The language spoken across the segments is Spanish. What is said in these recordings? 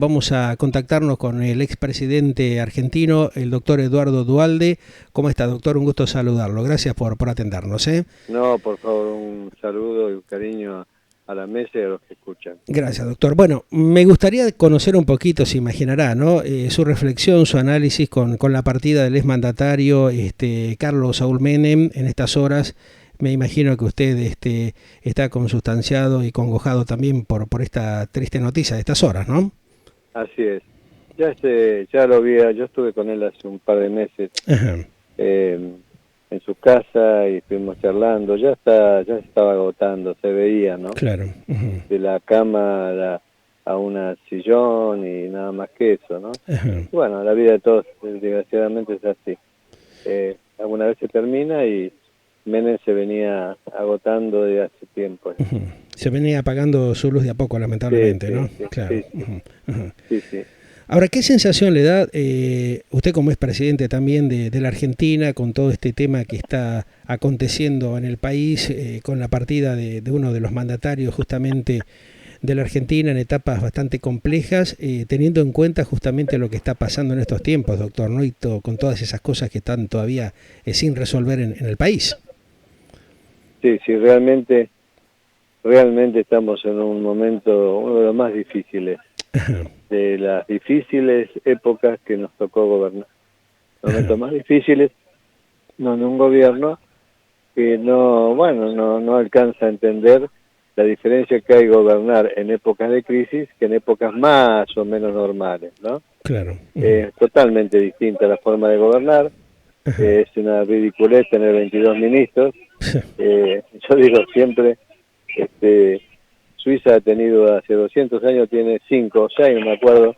Vamos a contactarnos con el expresidente argentino, el doctor Eduardo Duhalde. ¿Cómo está, doctor? Un gusto saludarlo. Gracias por atendernos. No, por favor, un saludo y un cariño a la mesa y a los que escuchan. Gracias, doctor. Bueno, me gustaría conocer un poquito, se imaginará, ¿no? Su reflexión, su análisis con la partida del exmandatario Carlos Saúl Menem en estas horas. Me imagino que usted está consustanciado y congojado también por esta triste noticia de estas horas, ¿no? Así es. Ya lo vi, yo estuve con él hace un par de meses en su casa y estuvimos charlando. Ya se estaba agotando, se veía, ¿no? Claro. De la cama a un sillón y nada más que eso, ¿no? Bueno, la vida de todos, desgraciadamente, es así. Alguna vez se termina y Menem se venía agotando de hace tiempo. Se venía apagando su luz de a poco, lamentablemente, sí, ¿no? Sí, claro. Sí. Ahora, ¿qué sensación le da usted como es presidente también de la Argentina con todo este tema que está aconteciendo en el país, con la partida de uno de los mandatarios justamente de la Argentina en etapas bastante complejas, teniendo en cuenta justamente lo que está pasando en estos tiempos, doctor, ¿no? Y con todas esas cosas que están todavía sin resolver en el país? Sí, realmente estamos en un momento, uno de los más difíciles, de las difíciles épocas que nos tocó gobernar. Momentos más difíciles, donde un gobierno que no alcanza a entender la diferencia que hay gobernar en épocas de crisis que en épocas más o menos normales, ¿no? Claro. Es totalmente distinta la forma de gobernar. Es una ridiculez tener 22 ministros. Yo digo siempre, Suiza ha tenido hace 200 años, tiene 5 o 6, no me acuerdo,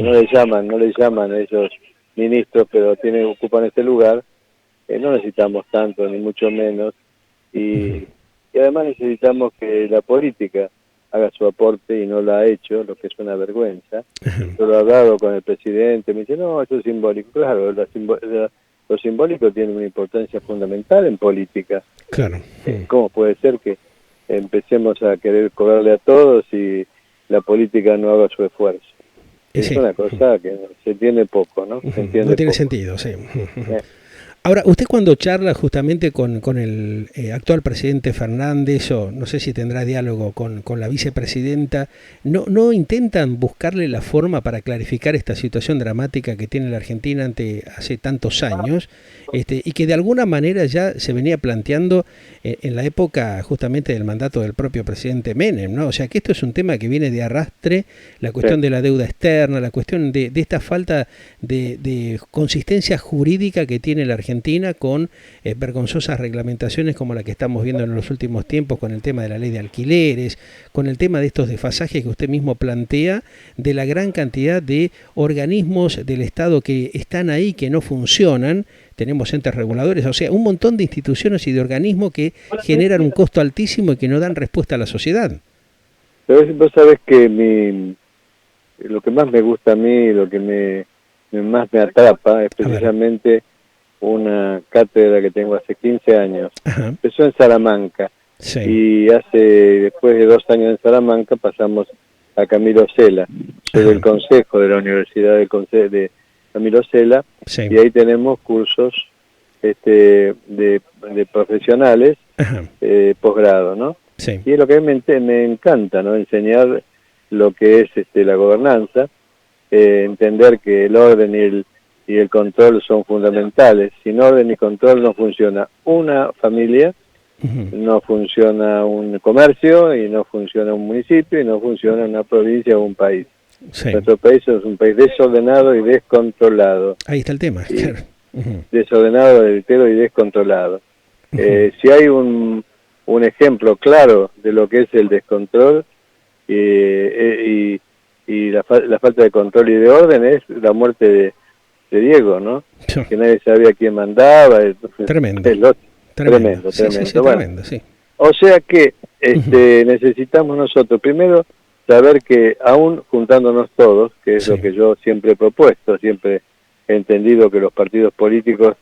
no le llaman a esos ministros, pero ocupan este lugar. No necesitamos tanto, ni mucho menos, y además necesitamos que la política haga su aporte y no lo ha hecho, lo que es una vergüenza. Yo lo he hablado con el presidente, me dice, no, eso es simbólico. Claro, lo simbólico tiene una importancia fundamental en política. Claro. ¿Cómo puede ser que empecemos a querer cobrarle a todos y la política no haga su esfuerzo? Es una cosa que se entiende poco, ¿no? No tiene sentido, sí. Ahora, usted cuando charla justamente con el actual presidente Fernández, o no sé si tendrá diálogo con la vicepresidenta, ¿no intentan buscarle la forma para clarificar esta situación dramática que tiene la Argentina hace tantos años, y que de alguna manera ya se venía planteando en la época justamente del mandato del propio presidente Menem, ¿no? O sea, que esto es un tema que viene de arrastre, la cuestión de la deuda externa, la cuestión de esta falta de consistencia jurídica que tiene la Argentina con vergonzosas reglamentaciones como la que estamos viendo en los últimos tiempos con el tema de la ley de alquileres, con el tema de estos desfasajes que usted mismo plantea, de la gran cantidad de organismos del Estado que están ahí, que no funcionan. Tenemos entes reguladores, o sea, un montón de instituciones y de organismos que generan un costo altísimo y que no dan respuesta a la sociedad. Pero vos sabés que lo que más me gusta a mí, lo que más me atrapa es precisamente una cátedra que tengo hace 15 años. Empezó en Salamanca, y después de 2 años en Salamanca pasamos a Camilo Sela. Soy del consejo de la Universidad de Camilo Sela, y ahí tenemos cursos de profesionales, posgrado, ¿no? Y es lo que a mí me encanta, ¿no? Enseñar lo que es la gobernanza, entender que el orden y el control son fundamentales. Sin orden y control no funciona una familia, no funciona un comercio, y no funciona un municipio, y no funciona una provincia o un país. Nuestro país es un país desordenado y descontrolado. Ahí está el tema, claro. Desordenado, hereditario y descontrolado. Si hay un ejemplo claro de lo que es el descontrol y la falta de control y de orden, es la muerte de Diego, ¿no? Que nadie sabía quién mandaba. Tremendo. Tremendo. Sí, Bueno, tremendo, sí. O sea que necesitamos nosotros primero saber que aún juntándonos todos, que es lo que yo siempre he propuesto, siempre he entendido que los partidos políticos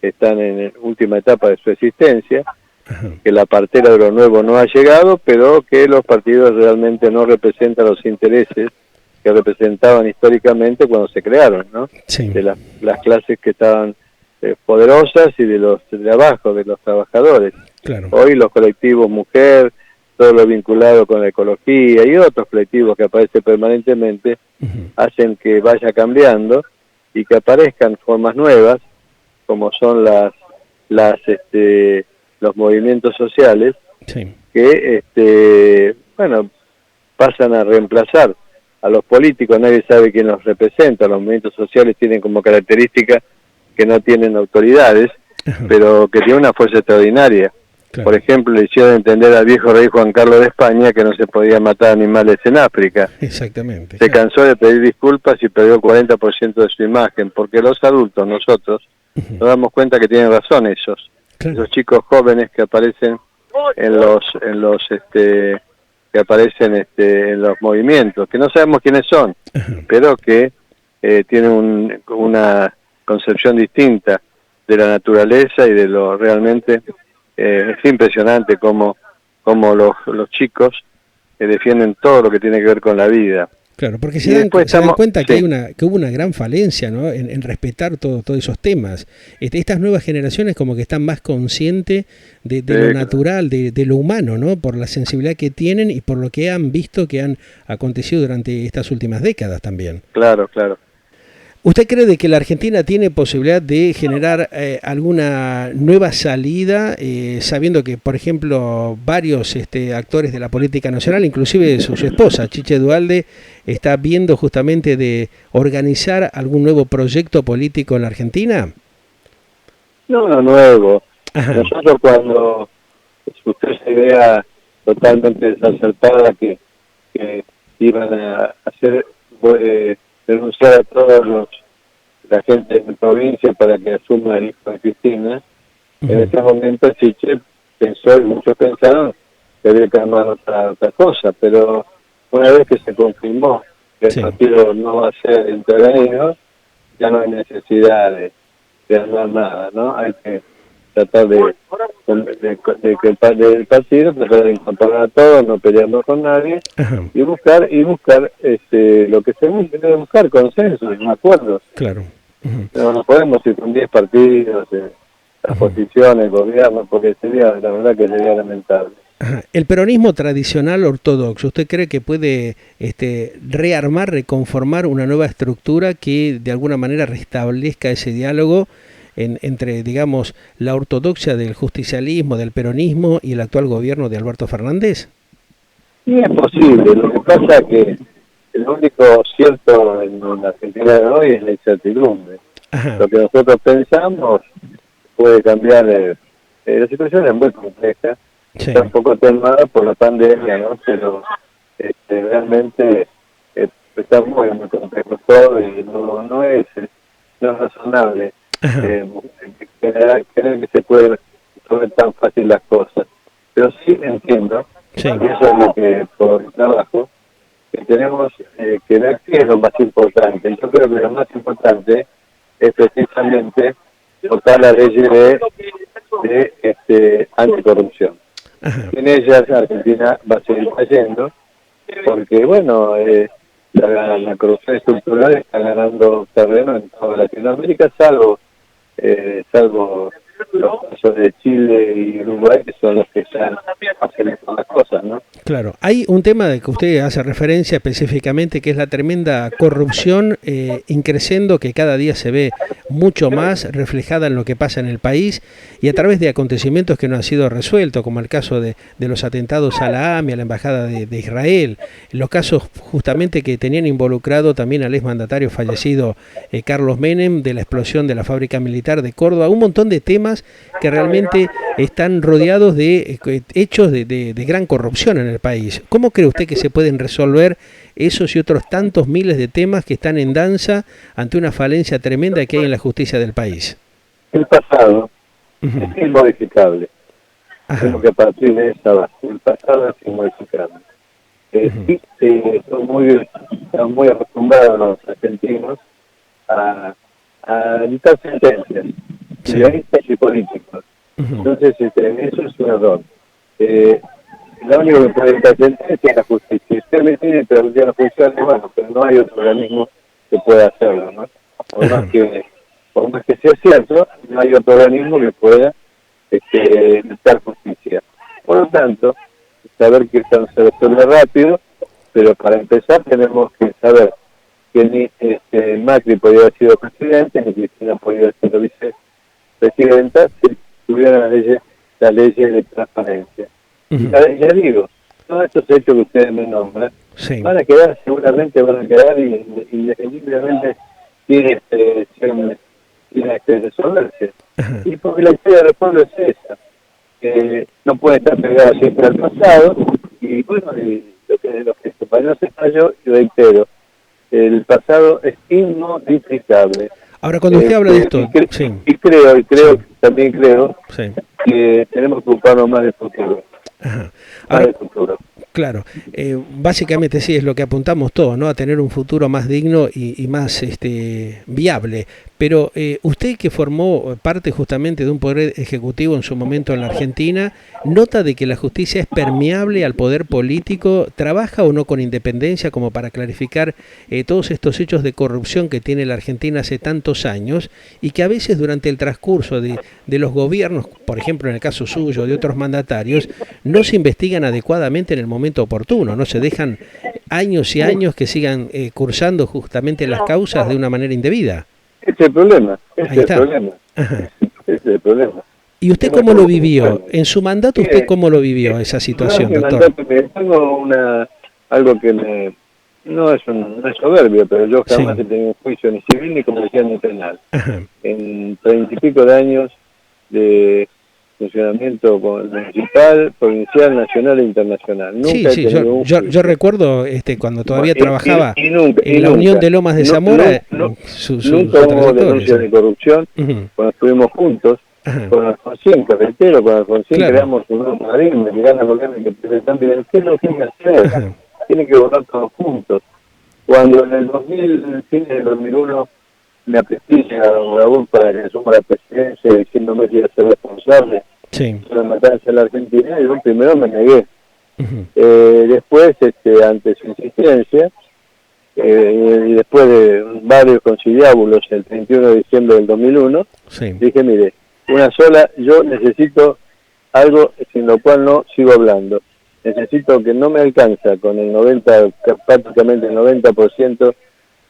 están en última etapa de su existencia, que la partera de lo nuevo no ha llegado, pero que los partidos realmente no representan los intereses que representaban históricamente cuando se crearon, ¿no? Sí. De las clases que estaban poderosas y de los de abajo, de los trabajadores. Claro. Hoy los colectivos mujer, todo lo vinculado con la ecología y otros colectivos que aparecen permanentemente, hacen que vaya cambiando y que aparezcan formas nuevas, como son los movimientos sociales, Sí. que bueno, pasan a reemplazar a los políticos. Nadie sabe quién los representa. Los movimientos sociales tienen como característica que no tienen autoridades, pero que tienen una fuerza extraordinaria. Claro. Por ejemplo, le hicieron entender al viejo rey Juan Carlos de España que no se podía matar animales en África. Exactamente. Se cansó de pedir disculpas y perdió el 40% de su imagen, porque los adultos, nosotros, nos damos cuenta que tienen razón esos chicos jóvenes que aparecen en los movimientos, que no sabemos quiénes son, pero que tienen una concepción distinta de la naturaleza y de lo realmente. Es impresionante cómo los chicos defienden todo lo que tiene que ver con la vida. Claro, porque se dan cuenta que hubo una gran falencia, ¿no?, en respetar todos esos temas. Estas nuevas generaciones como que están más conscientes de lo natural, de lo humano, ¿no?, por la sensibilidad que tienen y por lo que han visto que han acontecido durante estas últimas décadas también. Claro, claro. ¿Usted cree de que la Argentina tiene posibilidad de generar alguna nueva salida, sabiendo que, por ejemplo, varios actores de la política nacional, inclusive su esposa, Chiche Duhalde, está viendo justamente de organizar algún nuevo proyecto político en la Argentina? No, nuevo. Ajá. Nosotros cuando usted esa idea totalmente desacertada que iban a hacer... denunciar a todos la gente de mi provincia para que asuma el hijo de Cristina. En ese momento Chiche pensó, y muchos pensaron, que había que armar otra cosa, pero una vez que se confirmó que el partido no va a ser intervenido, ya no hay necesidad de armar nada, ¿no? Hay que tratar de que el partido tratar de incorporar a todos, no peleando con nadie, y buscar lo que se debe buscar, consensos, acuerdos. Claro. Pero no podemos ir con 10 partidos, las posiciones, el gobierno, porque la verdad que sería lamentable. El peronismo tradicional ortodoxo, ¿usted cree que puede rearmar, reconformar una nueva estructura que de alguna manera restablezca ese diálogo entre, digamos, la ortodoxia del justicialismo, del peronismo y el actual gobierno de Alberto Fernández? Sí, es posible. Lo que pasa es que lo único cierto en la Argentina de hoy es la incertidumbre. Lo que nosotros pensamos puede cambiar. La situación es muy compleja, está un poco atenuada por la pandemia, ¿no? Pero realmente está muy complejo todo y no es razonable creer que se pueden resolver tan fácil las cosas. Pero sí entiendo, y eso es lo que por el trabajo, que tenemos que ver qué es lo más importante. Yo creo que lo más importante es precisamente votar la ley de anticorrupción. En ellas Argentina va a seguir cayendo, porque bueno, la corrupción estructural está ganando terreno en toda Latinoamérica, salvo los casos de Chile y Uruguay, que son los que están haciendo las cosas, ¿no? Claro, hay un tema de que usted hace referencia específicamente, que es la tremenda corrupción increciendo, que cada día se ve mucho más reflejada en lo que pasa en el país y a través de acontecimientos que no han sido resueltos, como el caso de los atentados a la AMI, a la Embajada de Israel, los casos justamente que tenían involucrado también al exmandatario fallecido Carlos Menem, de la explosión de la fábrica militar de Córdoba, un montón de temas que realmente están rodeados de hechos de gran corrupción en el país. ¿Cómo cree usted que se pueden resolver esos y otros tantos miles de temas que están en danza ante una falencia tremenda que hay en la justicia del país? El pasado es inmodificable. Tengo que partir de esa base. El pasado es inmodificable. Estamos muy acostumbrados los argentinos a dictar sentencias, legalistas y políticos. Entonces, eso es un error. lo único que puede trascender es la justicia. Si usted me tiene que la justicia no funciona, bueno, pero no hay otro organismo que pueda hacerlo, ¿no? Por más que sea cierto, no hay otro organismo que pueda dictar justicia. Por lo tanto, saber que esto no se resuelve rápido, pero para empezar tenemos que saber que ni Macri podía haber sido presidente, ni Cristina podía haber sido vicepresidenta si tuvieran las leyes de transparencia. Ya digo, todos estos hechos que ustedes me nombran van a quedar, seguramente van a quedar indefectiblemente sin resolverse. Y porque la historia del pueblo es esa, no puede estar pegada siempre al pasado, y bueno, lo que se falló se falló, y reitero, el pasado es inmodificable. Ahora, cuando usted habla de esto, también creo que tenemos que ocuparnos más del futuro. Ahora, claro, básicamente sí es lo que apuntamos todos, ¿no? A tener un futuro más digno y más viable. Pero usted, que formó parte justamente de un poder ejecutivo en su momento en la Argentina, ¿nota de que la justicia es permeable al poder político? ¿Trabaja o no con independencia como para clarificar todos estos hechos de corrupción que tiene la Argentina hace tantos años y que a veces durante el transcurso de los gobiernos, por ejemplo en el caso suyo, de otros mandatarios, no se investigan adecuadamente en el momento oportuno, no se dejan años y años que sigan cursando justamente las causas de una manera indebida? Ese es el problema, ese es el problema. ¿Y usted cómo lo vivió? En su mandato, ¿usted cómo lo vivió esa situación, doctor? Tengo algo que no es soberbio, pero yo jamás he tenido un juicio ni civil ni comercial ni penal. En 30 y pico de años de funcionamiento municipal, provincial, nacional e internacional. Nunca yo recuerdo cuando todavía trabajaba en la Unión de Lomas de Zamora. Nunca hubo denuncias de corrupción cuando estuvimos juntos. Con Alfonsín, carretero, con Alfonsín creamos un nuevo paradigma, que gana lo que representan bien. ¿Qué es lo que hay que hacer? Tienen que votar todos juntos. Cuando en el fin del 2001 me aprestigia a don Raúl para que asuma la presidencia diciéndome que iba a ser responsable de la matanza en la Argentina, yo primero me negué. Después, ante su insistencia, y después de varios conciliábulos el 31 de diciembre del 2001, dije, mire, yo necesito algo sin lo cual no sigo hablando. Necesito que no me alcanza con prácticamente el 90%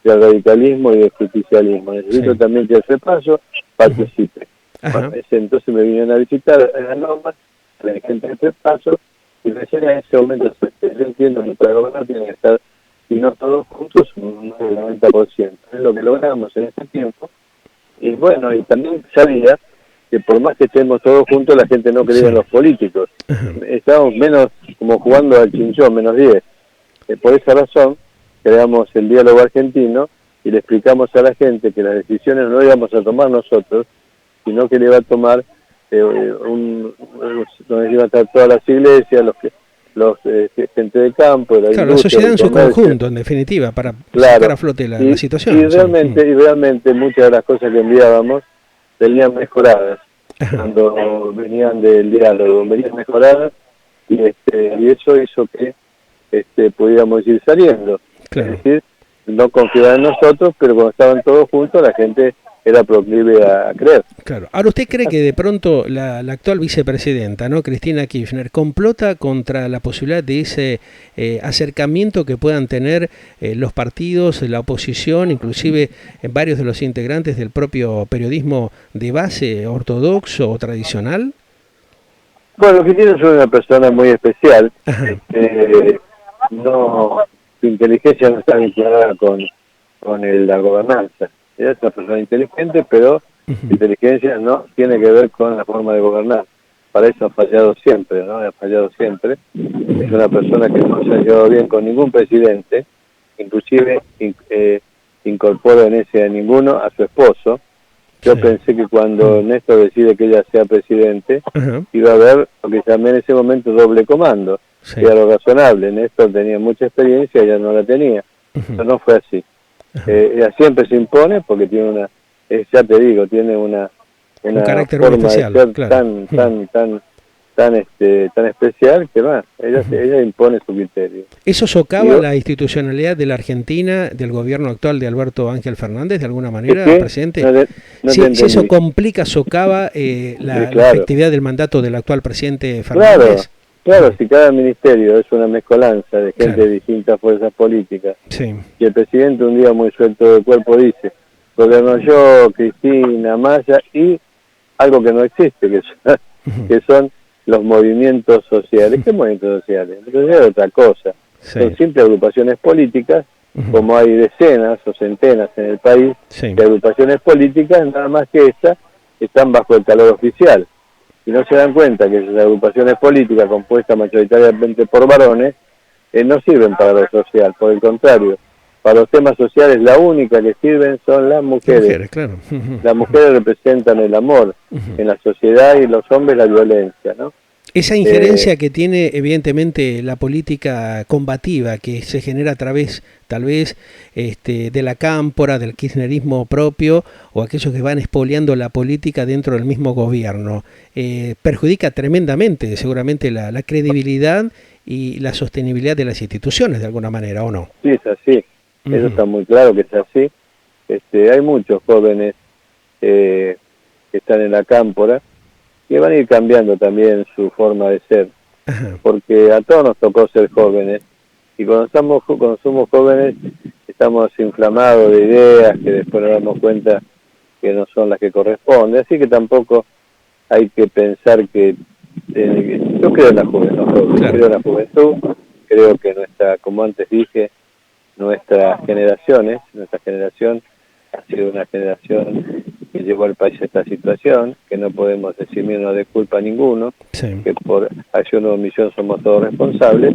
del radicalismo y del justicialismo. Necesito también que el repaso participe. Entonces me vinieron a visitar a las normas, la gente del repaso, y recién en ese momento yo entiendo que para gobernar tienen que estar, si no todos juntos, un 90%. Es lo que logramos en ese tiempo. Y bueno, y también sabía que por más que estemos todos juntos, la gente no creía en los políticos. Estábamos menos como jugando al chinchón, -10. Por esa razón, creamos el diálogo argentino y le explicamos a la gente que las decisiones no íbamos a tomar nosotros, sino que le iba a tomar donde iban a estar todas las iglesias, los gente de campo, la la sociedad en su conjunto, en definitiva, para sacar a flote la situación. Y realmente muchas de las cosas que enviábamos venían mejoradas cuando venían del diálogo, venían mejoradas y eso hizo que pudiéramos ir saliendo. Es decir, no confiaban en nosotros, pero cuando estaban todos juntos la gente era proclive a creer. Claro. Ahora, ¿usted cree que de pronto la actual vicepresidenta, ¿no, Cristina Kirchner, complota contra la posibilidad de ese acercamiento que puedan tener los partidos, la oposición, inclusive varios de los integrantes del propio periodismo de base ortodoxo o tradicional? Bueno, Cristina es una persona muy especial. Su inteligencia no está vinculada con la gobernanza. Ella es una persona inteligente, pero su inteligencia no tiene que ver con la forma de gobernar. Para eso ha fallado siempre, ¿no? Ha fallado siempre. Es una persona que no se ha llevado bien con ningún presidente, inclusive incorpora en ese a ninguno a su esposo. Yo pensé que cuando Néstor decide que ella sea presidente, iba a haber lo que llamé en ese momento doble comando. Era lo razonable. Néstor tenía mucha experiencia, ella no la tenía. Eso no fue así. Ella siempre se impone porque tiene tiene una un carácter forma especial, de ser tan tan especial que ella impone su criterio. ¿Eso socava la institucionalidad de la Argentina, del gobierno actual de Alberto Ángel Fernández, de alguna manera, presidente? Si eso complica, socava la efectividad del mandato del actual presidente Fernández. Claro, si cada ministerio es una mezcolanza de gente de distintas fuerzas políticas, y el presidente un día muy suelto de cuerpo dice, gobierno yo, Cristina, Maya, y algo que no existe, que son los movimientos sociales. ¿Qué movimientos sociales? Entonces es otra cosa. Son simples agrupaciones políticas, como hay decenas o centenas en el país de agrupaciones políticas, nada más que estas están bajo el calor oficial. Y no se dan cuenta que esas agrupaciones políticas compuestas mayoritariamente por varones no sirven para lo social, por el contrario, para los temas sociales la única que sirven son las mujeres. Las mujeres representan el amor en la sociedad y los hombres la violencia, ¿no? Esa injerencia que tiene evidentemente la política combativa que se genera a través tal vez de la cámpora, del kirchnerismo propio o aquellos que van expoliando la política dentro del mismo gobierno, perjudica tremendamente seguramente la credibilidad y la sostenibilidad de las instituciones de alguna manera, ¿o no? Sí, es así, eso está muy claro que es así. Hay muchos jóvenes que están en la cámpora que van a ir cambiando también su forma de ser, porque a todos nos tocó ser jóvenes, y cuando somos jóvenes estamos inflamados de ideas que después nos damos cuenta que no son las que corresponden, así que tampoco hay que pensar que yo creo en la juventud, creo en la juventud, creo que como antes dije, nuestra generación ha sido una generación que llevó al país a esta situación, que no podemos eximirnos de culpa a ninguno, que por acción o omisión somos todos responsables,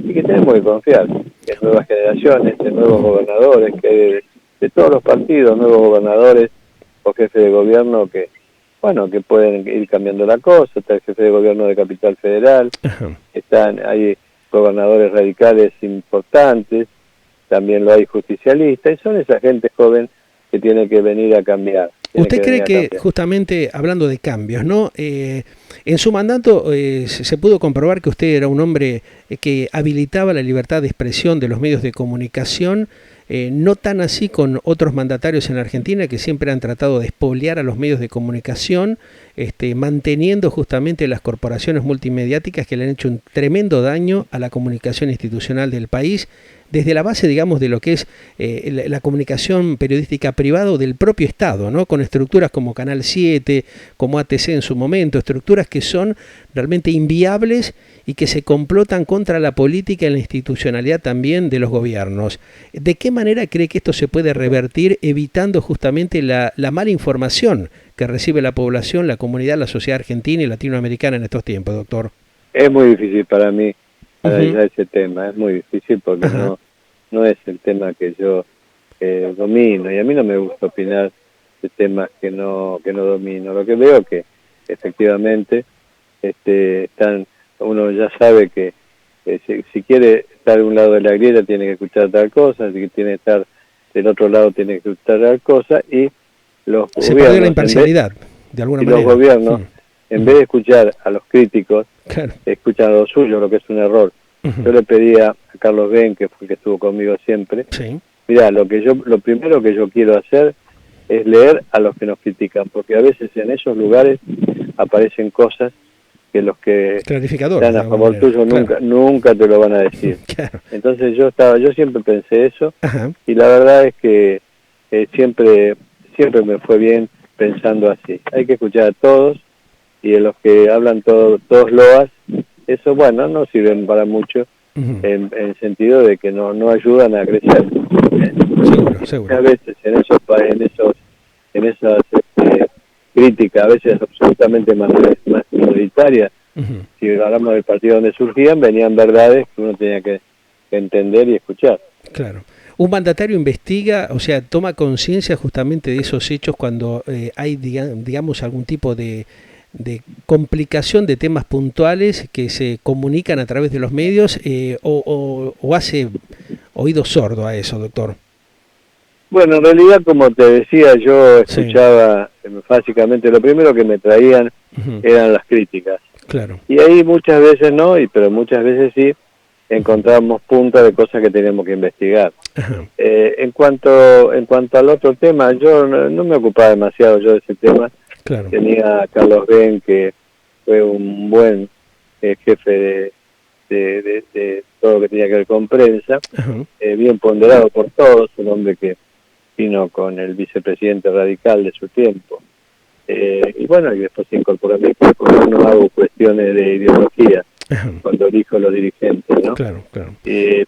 y que tenemos que confiar en nuevas generaciones, en nuevos gobernadores, que de todos los partidos, nuevos gobernadores o jefes de gobierno que pueden ir cambiando la cosa. Está el jefe de gobierno de Capital Federal, hay gobernadores radicales importantes, también lo hay justicialistas, y son esa gente joven que tiene que venir a cambiar. ¿Usted cree que justamente hablando de cambios, ¿no? En su mandato se pudo comprobar que usted era un hombre que habilitaba la libertad de expresión de los medios de comunicación, no tan así con otros mandatarios en la Argentina que siempre han tratado de expoliar a los medios de comunicación, manteniendo justamente las corporaciones multimediáticas que le han hecho un tremendo daño a la comunicación institucional del país, desde la base, digamos, de lo que es la comunicación periodística privada o del propio Estado, ¿no? Con estructuras como Canal 7, como ATC en su momento, estructuras que son realmente inviables y que se complotan contra la política y la institucionalidad también de los gobiernos. ¿De qué manera cree que esto se puede revertir evitando justamente la mala información que recibe la población, la comunidad, la sociedad argentina y latinoamericana en estos tiempos, doctor? Es muy difícil para mí analizar ese tema, es muy difícil porque no es el tema que yo domino, y a mí no me gusta opinar de temas que no domino. Lo que veo que efectivamente uno ya sabe que si quiere estar de un lado de la grieta tiene que escuchar tal cosa, si tiene que estar del otro lado tiene que escuchar tal cosa, y los se perdió la imparcialidad, de alguna manera. Los gobiernos, en vez de escuchar a los críticos, escuchan a los suyos, lo que es un error. Yo le pedía a Carlos Ben, que fue el que estuvo conmigo siempre, mirá, lo primero que yo quiero hacer es leer a los que nos critican, porque a veces en esos lugares aparecen cosas que los que están a favor tuyo nunca te lo van a decir. Entonces yo siempre pensé eso, y la verdad es que siempre me fue bien pensando así. Hay que escuchar a todos, y de los que hablan todos loas, eso no sirven para mucho, en el sentido de que no ayudan a crecer. Seguro. A veces en esas críticas, a veces absolutamente más minoritarias, si hablamos del partido donde surgían, venían verdades que uno tenía que entender y escuchar. Claro. Un mandatario investiga, o sea, toma conciencia justamente de esos hechos cuando hay, digamos, algún tipo de complicación de temas puntuales que se comunican a través de los medios, o hace oído sordo a eso, doctor. Bueno, en realidad, como te decía, yo escuchaba básicamente, lo primero que me traían eran las críticas. Claro. Y ahí muchas veces no, pero muchas veces sí, encontramos puntas de cosas que teníamos que investigar. En cuanto al otro tema, yo no me ocupaba demasiado yo de ese tema. Claro. Tenía a Carlos Ben, que fue un buen jefe de todo lo que tenía que ver con prensa, bien ponderado por todos, un hombre que vino con el vicepresidente radical de su tiempo. Y bueno, y después se incorporó a mi equipo. Yo no hago cuestiones de ideología cuando elijo los dirigentes, ¿no? Claro, claro.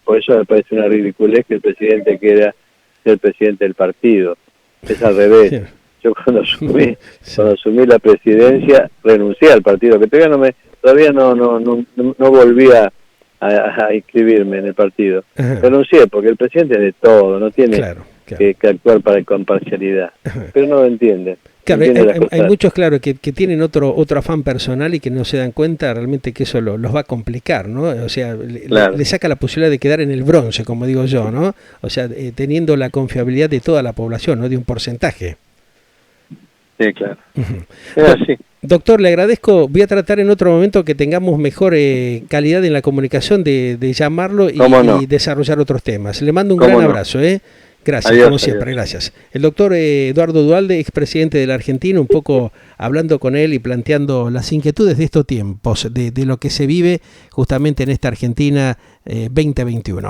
Por eso me parece una ridiculez que el presidente quiera ser presidente del partido. Es al revés. Sí. Yo cuando asumí la presidencia renuncié al partido, que todavía no volví a inscribirme en el partido. Renuncié porque el presidente es de todo, no tiene que actuar con parcialidad. Pero no lo entiende. Claro, hay muchos, claro, que tienen otro afán personal y que no se dan cuenta realmente que eso los va a complicar, ¿no? O sea, le saca la posibilidad de quedar en el bronce, como digo yo, ¿no? O sea, teniendo la confiabilidad de toda la población, ¿no? De un porcentaje. Sí, claro. Es así. Doctor, le agradezco. Voy a tratar en otro momento que tengamos mejor calidad en la comunicación de llamarlo y desarrollar otros temas. Le mando un gran abrazo, ¿eh? Gracias, adiós, como siempre, gracias. El doctor Eduardo Duhalde, expresidente de la Argentina, un poco hablando con él y planteando las inquietudes de estos tiempos, de lo que se vive justamente en esta Argentina 2021.